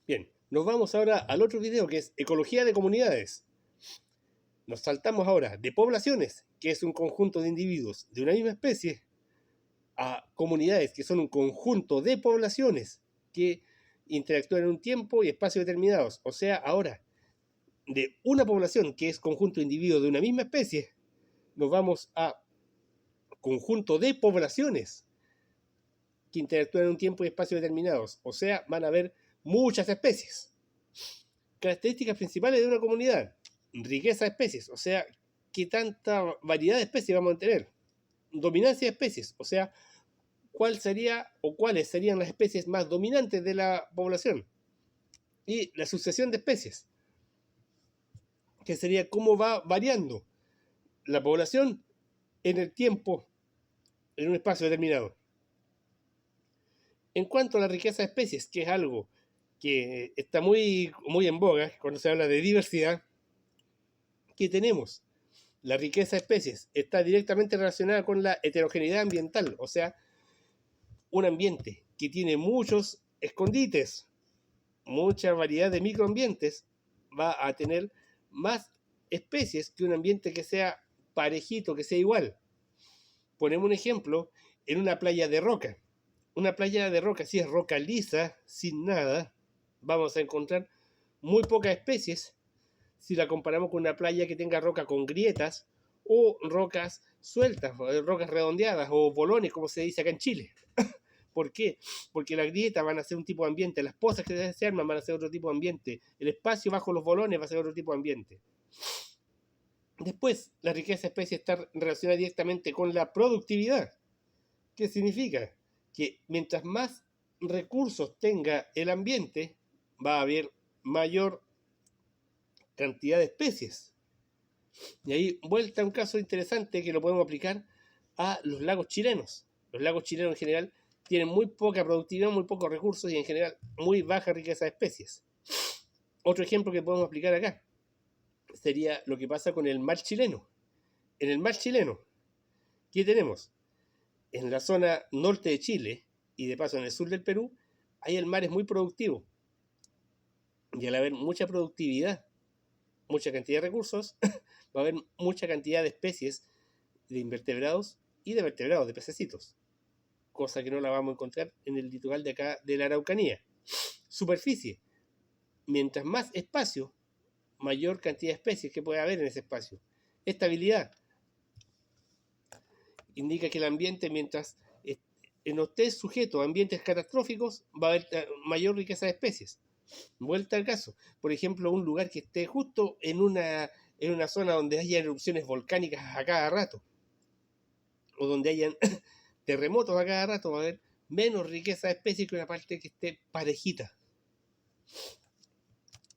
Bien, nos vamos ahora al otro video que es ecología de comunidades. Nos saltamos ahora de poblaciones, que es un conjunto de individuos de una misma especie, a comunidades, que son un conjunto de poblaciones que interactúan en un tiempo y espacio determinados. O sea, ahora, de una población que es conjunto de individuos de una misma especie, nos vamos a conjunto de poblaciones que interactúan en un tiempo y espacio determinados. O sea, van a haber muchas especies. Características principales de una comunidad: riqueza de especies, o sea, qué tanta variedad de especies vamos a tener. Dominancia de especies, o sea, cuál sería o cuáles serían las especies más dominantes de la población. Y la sucesión de especies, que sería cómo va variando la población en el tiempo, en un espacio determinado. En cuanto a la riqueza de especies, que es algo que está muy en boga cuando se habla de diversidad, ¿qué tenemos? La riqueza de especies está directamente relacionada con la heterogeneidad ambiental, o sea, un ambiente que tiene muchos escondites, mucha variedad de microambientes, va a tener más especies que un ambiente que sea parejito, que sea igual. Ponemos un ejemplo en una playa de roca. Una playa de roca, si es roca lisa, sin nada, vamos a encontrar muy pocas especies si la comparamos con una playa que tenga roca con grietas o rocas sueltas, rocas redondeadas o bolones, como se dice acá en Chile. ¿Por qué? Porque las grietas van a ser un tipo de ambiente, las pozas que se arman van a ser otro tipo de ambiente, el espacio bajo los bolones va a ser otro tipo de ambiente. Después, la riqueza de especies está relacionada directamente con la productividad. ¿Qué significa? Que mientras más recursos tenga el ambiente, va a haber mayor cantidad de especies. Y ahí vuelta a un caso interesante que lo podemos aplicar a los lagos chilenos. Los lagos chilenos en general tienen muy poca productividad, muy pocos recursos y en general muy baja riqueza de especies. Otro ejemplo que podemos aplicar acá sería lo que pasa con el mar chileno. En el mar chileno, ¿qué tenemos? En la zona norte de Chile y de paso en el sur del Perú, ahí el mar es muy productivo. Y al haber mucha productividad, mucha cantidad de recursos, va a haber mucha cantidad de especies de invertebrados y de vertebrados, de pececitos, cosa que no la vamos a encontrar en el litoral de acá de la Araucanía. Superficie: mientras más espacio, mayor cantidad de especies que puede haber en ese espacio. Estabilidad: indica que el ambiente, mientras no esté sujeto a ambientes catastróficos, va a haber mayor riqueza de especies. Vuelta al caso, por ejemplo, un lugar que esté justo en una zona donde haya erupciones volcánicas a cada rato, o donde hayan terremotos a cada rato, va a haber menos riqueza de especies que una parte que esté parejita.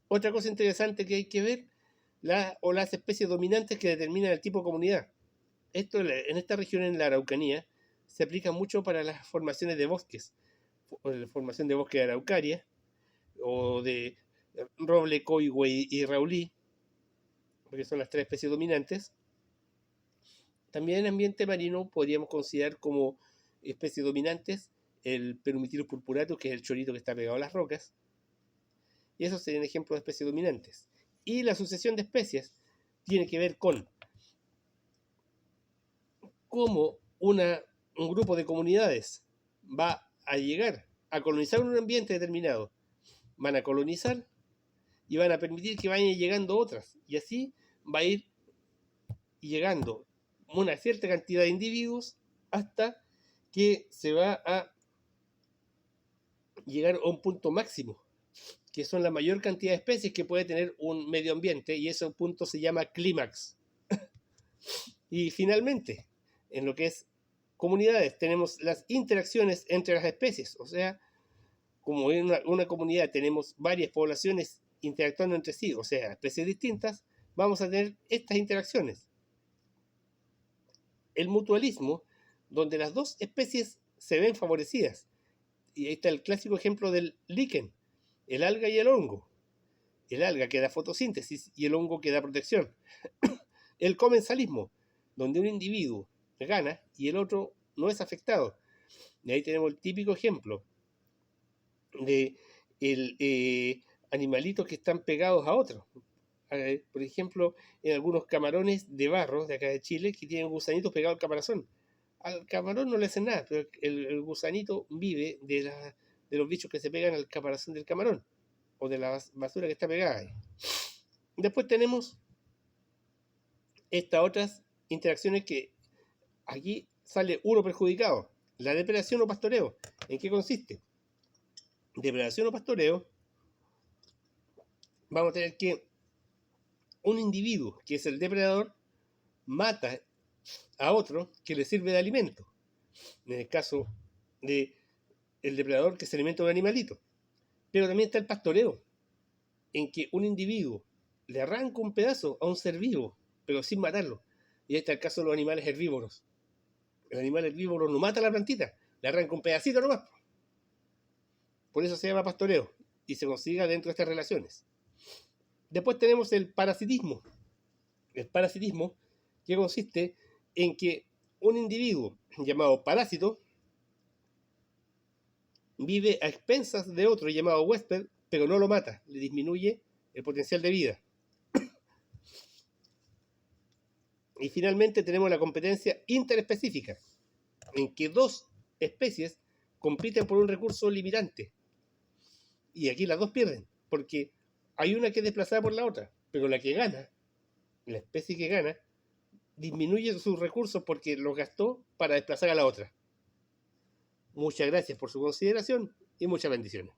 Otra cosa interesante que hay que ver, las especies dominantes que determinan el tipo de comunidad. Esto en esta región, en la Araucanía, se aplica mucho para las formaciones de bosques, la formación de bosque de araucaria, o de roble, coigüe y raulí, porque son las tres especies dominantes. También en ambiente marino podríamos considerar como especies dominantes el Perumitirus purpuratus, que es el chorito que está pegado a las rocas, y esos serían ejemplos de especies dominantes. Y la sucesión de especies tiene que ver con cómo un grupo de comunidades va a llegar a colonizar un ambiente determinado. Van a colonizar y van a permitir que vayan llegando otras, y así va a ir llegando una cierta cantidad de individuos hasta que se va a llegar a un punto máximo, que son la mayor cantidad de especies que puede tener un medio ambiente, y ese punto se llama clímax. Y finalmente, en lo que es comunidades, tenemos las interacciones entre las especies, o sea, como en una comunidad tenemos varias poblaciones interactuando entre sí, o sea, especies distintas, vamos a tener estas interacciones. El mutualismo, donde las dos especies se ven favorecidas. Y ahí está el clásico ejemplo del líquen, el alga y el hongo. El alga que da fotosíntesis y el hongo que da protección. El comensalismo, donde un individuo gana y el otro no es afectado. Y ahí tenemos el típico ejemplo de animalitos que están pegados a otros. Por ejemplo, en algunos camarones de barro de acá de Chile que tienen gusanitos pegados al caparazón. Al camarón no le hacen nada, pero el gusanito vive de los bichos que se pegan al caparazón del camarón o de la basura que está pegada ahí. Después tenemos estas otras interacciones que aquí sale uno perjudicado. La depredación o pastoreo. ¿En qué consiste? Depredación o pastoreo. Vamos a tener que un individuo, que es el depredador, mata a otro que le sirve de alimento. En el caso de el depredador que se alimenta de un animalito. Pero también está el pastoreo, en que un individuo le arranca un pedazo a un ser vivo, pero sin matarlo. Y este es el caso de los animales herbívoros. El animal herbívoro no mata a la plantita, le arranca un pedacito nomás. Por eso se llama pastoreo y se consigue dentro de estas relaciones. Después tenemos el parasitismo. El parasitismo que consiste en que un individuo llamado parásito vive a expensas de otro llamado huésped, pero no lo mata, le disminuye el potencial de vida. Y finalmente tenemos la competencia interespecífica, en que dos especies compiten por un recurso limitante. Y aquí las dos pierden, porque hay una que es desplazada por la otra, pero la que gana, la especie que gana, disminuye sus recursos porque los gastó para desplazar a la otra. Muchas gracias por su consideración y muchas bendiciones.